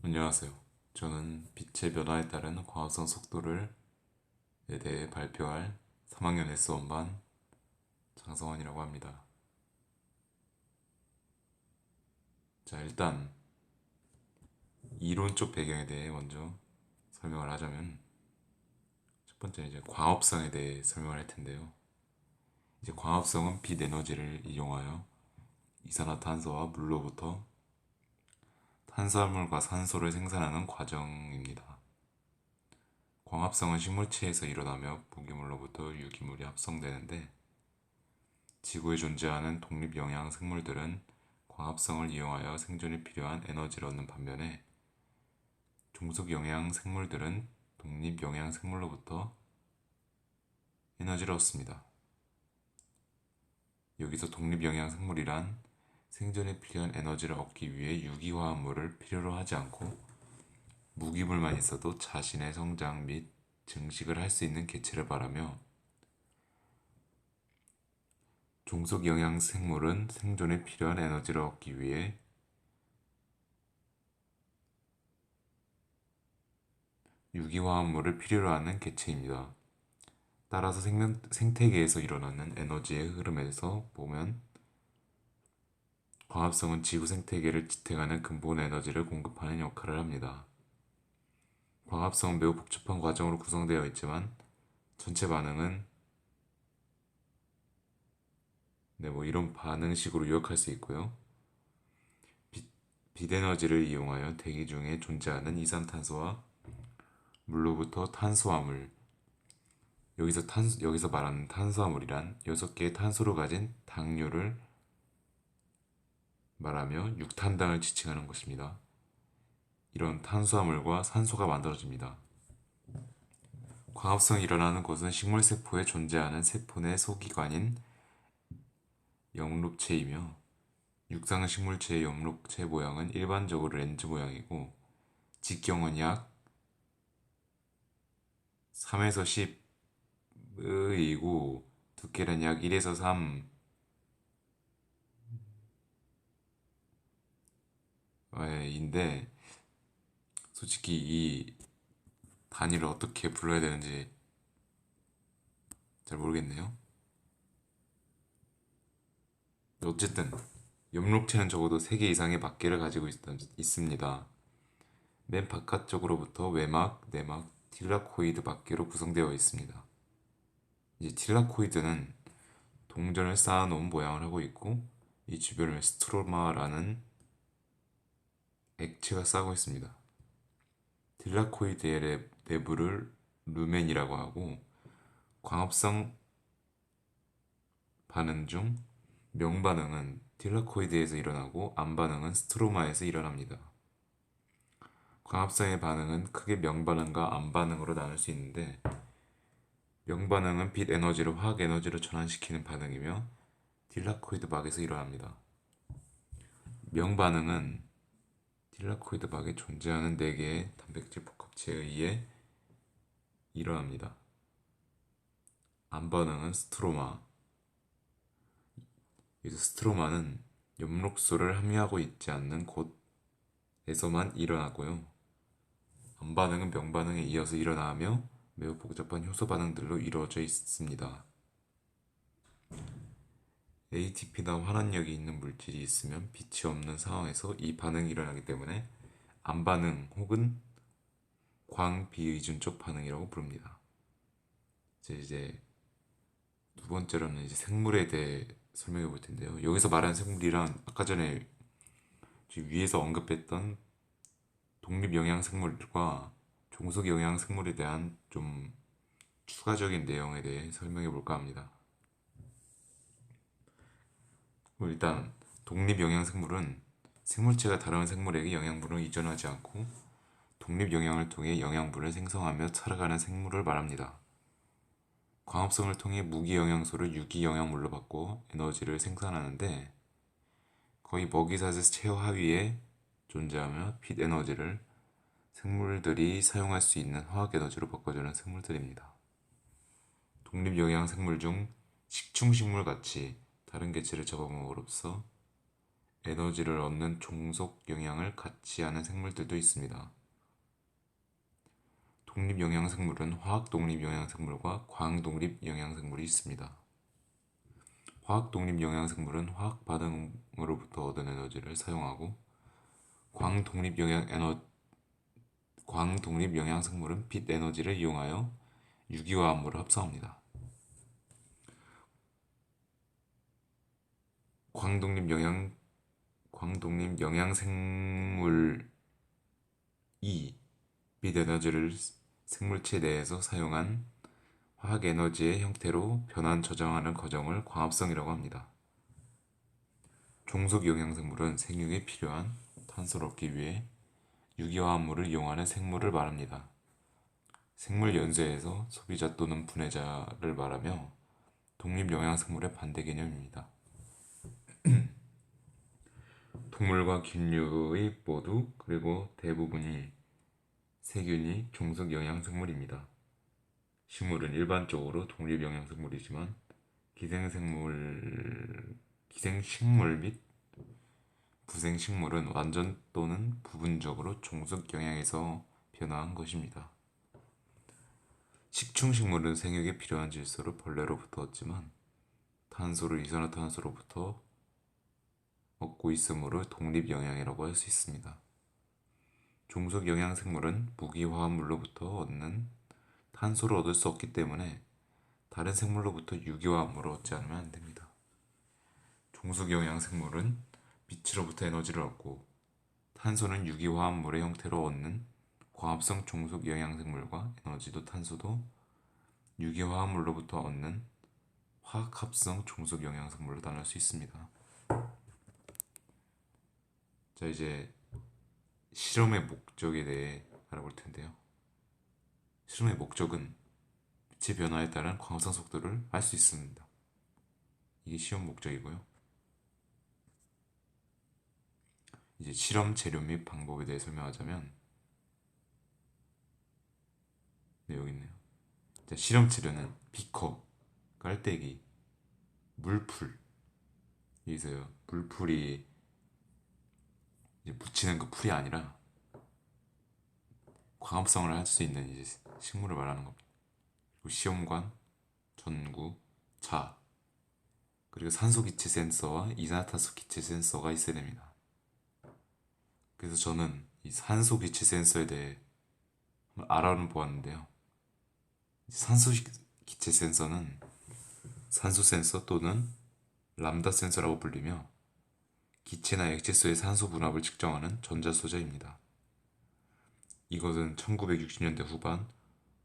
안녕하세요. 저는 빛의 변화에 따른 광합성 속도를 대해 발표할 3학년 S1반 장성환이라고 합니다. 자, 일단 이론적 배경에 대해 먼저 설명을 하자면 첫 번째 이제 광합성에 대해 설명을 할 텐데요. 이제 광합성은 빛 에너지를 이용하여 이산화탄소와 물로부터 탄수화물과 산소를 생산하는 과정입니다. 광합성은 식물체에서 일어나며 무기물로부터 유기물이 합성되는데 지구에 존재하는 독립영양 생물들은 광합성을 이용하여 생존에 필요한 에너지를 얻는 반면에 종속영양 생물들은 독립영양 생물로부터 에너지를 얻습니다. 여기서 독립영양 생물이란 생존에 필요한 에너지를 얻기 위해 유기화합물을 필요로 하지 않고 무기물만 있어도 자신의 성장 및 증식을 할 수 있는 개체를 말하며, 종속영양 생물은 생존에 필요한 에너지를 얻기 위해 유기화합물을 필요로 하는 개체입니다. 따라서 생태계에서 일어나는 에너지의 흐름에서 보면 광합성은 지구 생태계를 지탱하는 근본 에너지를 공급하는 역할을 합니다. 광합성은 매우 복잡한 과정으로 구성되어 있지만 전체 반응은 이런 반응식으로 요약할 수 있고요. 빛에너지를 이용하여 대기 중에 존재하는 이산탄소와 물로부터 탄수화물, 여기서 말하는 탄수화물이란 6개의 탄소를 가진 당류를 말하며 육탄당을 지칭하는 것입니다. 이런 탄수화물과 산소가 만들어집니다. 광합성이 일어나는 곳은 식물세포에 존재하는 세포 내 소기관인 엽록체이며, 육상식물체의 엽록체 모양은 일반적으로 렌즈 모양이고 직경은 약 3에서 10이고 두께는 약 1에서 3인데, 솔직히 이 단위를 어떻게 불러야 되는지 잘 모르겠네요. 어쨌든 엽록체는 적어도 3개 이상의 막계를 가지고 있습니다. 맨 바깥쪽으로부터 외막, 내막, 틸라코이드 막계로 구성되어 있습니다. 이제 틸라코이드는 동전을 쌓아놓은 모양을 하고 있고, 이 주변을 스트로마라는 액체가 싸고 있습니다. 딜라코이드의 내부를 루멘이라고 하고, 광합성 반응 중 명반응은 딜라코이드에서 일어나고 암반응은 스트로마에서 일어납니다. 광합성의 반응은 크게 명반응과 암반응으로 나눌 수 있는데, 명반응은 빛 에너지를 화학 에너지로 전환시키는 반응이며 딜라코이드 막에서 일어납니다. 명반응은 딜라코이드 막에 존재하는 4개의 단백질 복합체에 의해 일어납니다. 암반응은 스트로마, 여기서 스트로마는 엽록소를 함유하고 있지 않는 곳에서만 일어나고요. 암반응은 명반응에 이어서 일어나며 매우 복잡한 효소 반응들로 이루어져 있습니다. ATP나 환원력이 있는 물질이 있으면 빛이 없는 상황에서 이 반응이 일어나기 때문에 암반응 혹은 광비의존적 반응이라고 부릅니다. 이제 두 번째로는 이제 생물에 대해 설명해 볼 텐데요. 여기서 말하는 생물이란 아까 전에 위에서 언급했던 독립영양생물과 종속영양생물에 대한 좀 추가적인 내용에 대해 설명해 볼까 합니다. 일단 독립영양생물은 생물체가 다른 생물에게 영양분을 이전하지 않고 독립영양을 통해 영양분을 생성하며 살아가는 생물을 말합니다. 광합성을 통해 무기영양소를 유기영양물로 바꿔 에너지를 생산하는데, 거의 먹이사슬 최하위에 존재하며 빛 에너지를 생물들이 사용할 수 있는 화학 에너지로 바꿔주는 생물들입니다. 독립영양생물 중 식충식물 같이 다른 개체를 잡아먹음으로써 에너지를 얻는 종속 영양을 같이 하는 생물들도 있습니다. 독립영양생물은 화학독립영양생물과 광독립영양생물이 있습니다. 화학독립영양생물은 화학 반응으로부터 얻은 에너지를 사용하고 광독립영양생물은 빛 에너지를 이용하여 유기화합물을 합성합니다. 광독립영양생물이 빛 에너지를 생물체 내에서 사용한 화학 에너지의 형태로 변환 저장하는 과정을 광합성이라고 합니다. 종속 영양생물은 생육에 필요한 탄소를 얻기 위해 유기화합물을 이용하는 생물을 말합니다. 생물 연쇄에서 소비자 또는 분해자를 말하며 독립영양생물의 반대 개념입니다. 동물과 균류의 모두 그리고 대부분이 세균이 종속 영양생물입니다. 식물은 일반적으로 독립영양생물이지만 기생식물 및 부생식물은 완전 또는 부분적으로 종속 영양에서 변화한 것입니다. 식충식물은 생육에 필요한 질소를 벌레로부터 얻지만 탄소를 이산화탄소로부터 얻고 있으므로 독립영양이라고 할 수 있습니다. 종속영양생물은 무기화합물로부터 얻는 탄소를 얻을 수 없기 때문에 다른 생물로부터 유기화합물을 얻지 않으면 안 됩니다. 종속영양생물은 빛으로부터 에너지를 얻고 탄소는 유기화합물의 형태로 얻는 광합성 종속영양생물과 에너지도 탄소도 유기화합물로부터 얻는 화학합성 종속영양생물로 나눌 수 있습니다. 자, 이제 실험의 목적에 대해 알아볼 텐데요. 실험의 목적은 빛의 변화에 따른 광합성 속도를 알 수 있습니다. 이게 시험 목적이고요. 이제 실험 재료 및 방법에 대해 설명하자면, 네, 여기 있네요. 자, 실험 재료는 비커, 깔때기, 물풀. 여기서요, 물풀이 이제 묻히는 그 풀이 아니라 광합성을 할 수 있는 이제 식물을 말하는 겁니다. 그리고 시험관, 전구, 자, 그리고 산소 기체 센서와 이산화탄소 기체 센서가 있어야 됩니다. 그래서 저는 이 산소 기체 센서에 대해 알아는 보았는데요. 산소 기체 센서는 산소 센서 또는 람다 센서라고 불리며 기체나 액체수의 산소 분압을 측정하는 전자소자입니다. 이것은 1960년대 후반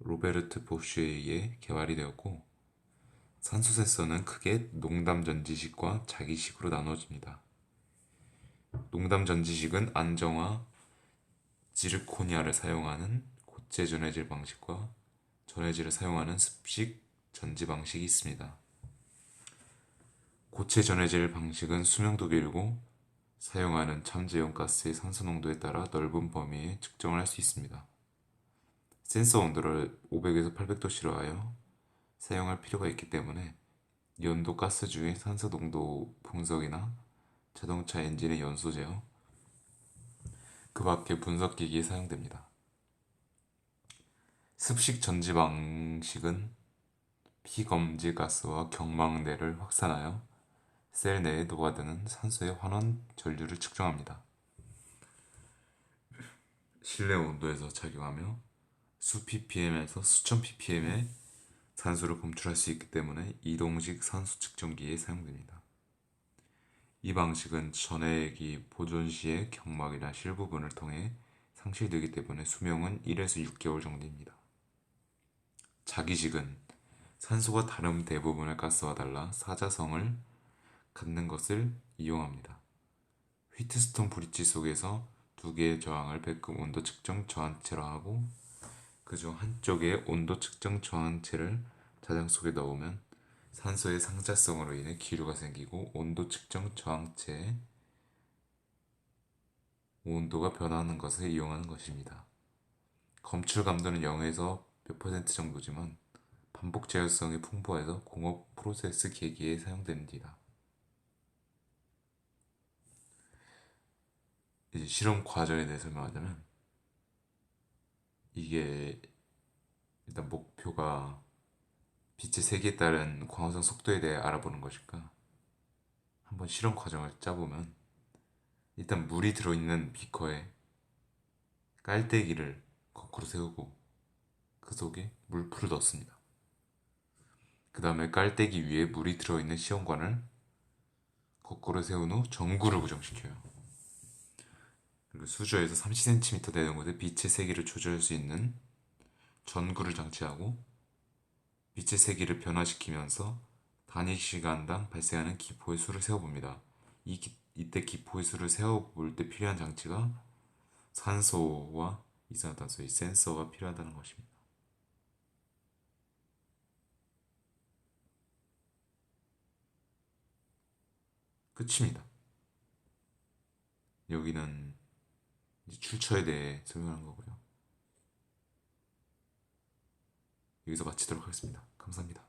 로베르트 보쉬에 의해 개발이 되었고 산소 센서는 크게 농담 전지식과 자기식으로 나눠집니다. 농담 전지식은 안정화 지르코니아를 사용하는 고체 전해질 방식과 전해질을 사용하는 습식 전지 방식이 있습니다. 고체 전해질 방식은 수명도 길고 사용하는 참제용 가스의 산소 농도에 따라 넓은 범위에 측정을 할 수 있습니다. 센서 온도를 500에서 800도씨로 하여 사용할 필요가 있기 때문에 연도 가스 중에 산소 농도 분석이나 자동차 엔진의 연소제어, 그 밖에 분석기기에 사용됩니다. 습식 전지 방식은 피검지 가스와 경망대를 확산하여 셀 내에 녹아드는 산소의 환원 전류를 측정합니다. 실내 온도에서 작용하며 수 ppm에서 수천 ppm의 산소를 검출할 수 있기 때문에 이동식 산소 측정기에 사용됩니다. 이 방식은 전해액이 보존 시에 경막이나 실 부분을 통해 상실되기 때문에 수명은 1에서 6개월 정도입니다. 자기식은 산소가 다른 대부분의 가스와 달라 사자성을 갖는 것을 이용합니다. 휘트스톤 브릿지 속에서 두 개의 저항을 배급 온도 측정 저항체로 하고 그중 한쪽의 온도 측정 저항체를 자장 속에 넣으면 산소의 상자성으로 인해 기류가 생기고 온도 측정 저항체의 온도가 변화하는 것을 이용하는 것입니다. 검출 감도는 0에서 몇 퍼센트 정도지만 반복 제어성이 풍부해서 공업 프로세스 계기에 사용됩니다. 실험 과정에 대해 설명하자면, 이게 일단 목표가 빛의 세기에 따른 광합성 속도에 대해 알아보는 것일까? 한번 실험 과정을 짜보면, 일단 물이 들어있는 비커에 깔때기를 거꾸로 세우고 그 속에 물풀을 넣습니다. 그 다음에 깔때기 위에 물이 들어있는 시험관을 거꾸로 세운 후 전구를 고정시켜요. 그리고 수조에서 30cm 되는 곳에 빛의 세기를 조절할 수 있는 전구를 장치하고 빛의 세기를 변화시키면서 단위 시간당 발생하는 기포의 수를 세어봅니다. 이때 기포의 수를 세어볼 때 필요한 장치가 산소와 이산화탄소의 센서가 필요하다는 것입니다. 끝입니다. 여기는 이제 출처에 대해 설명한 거고요. 여기서 마치도록 하겠습니다. 감사합니다.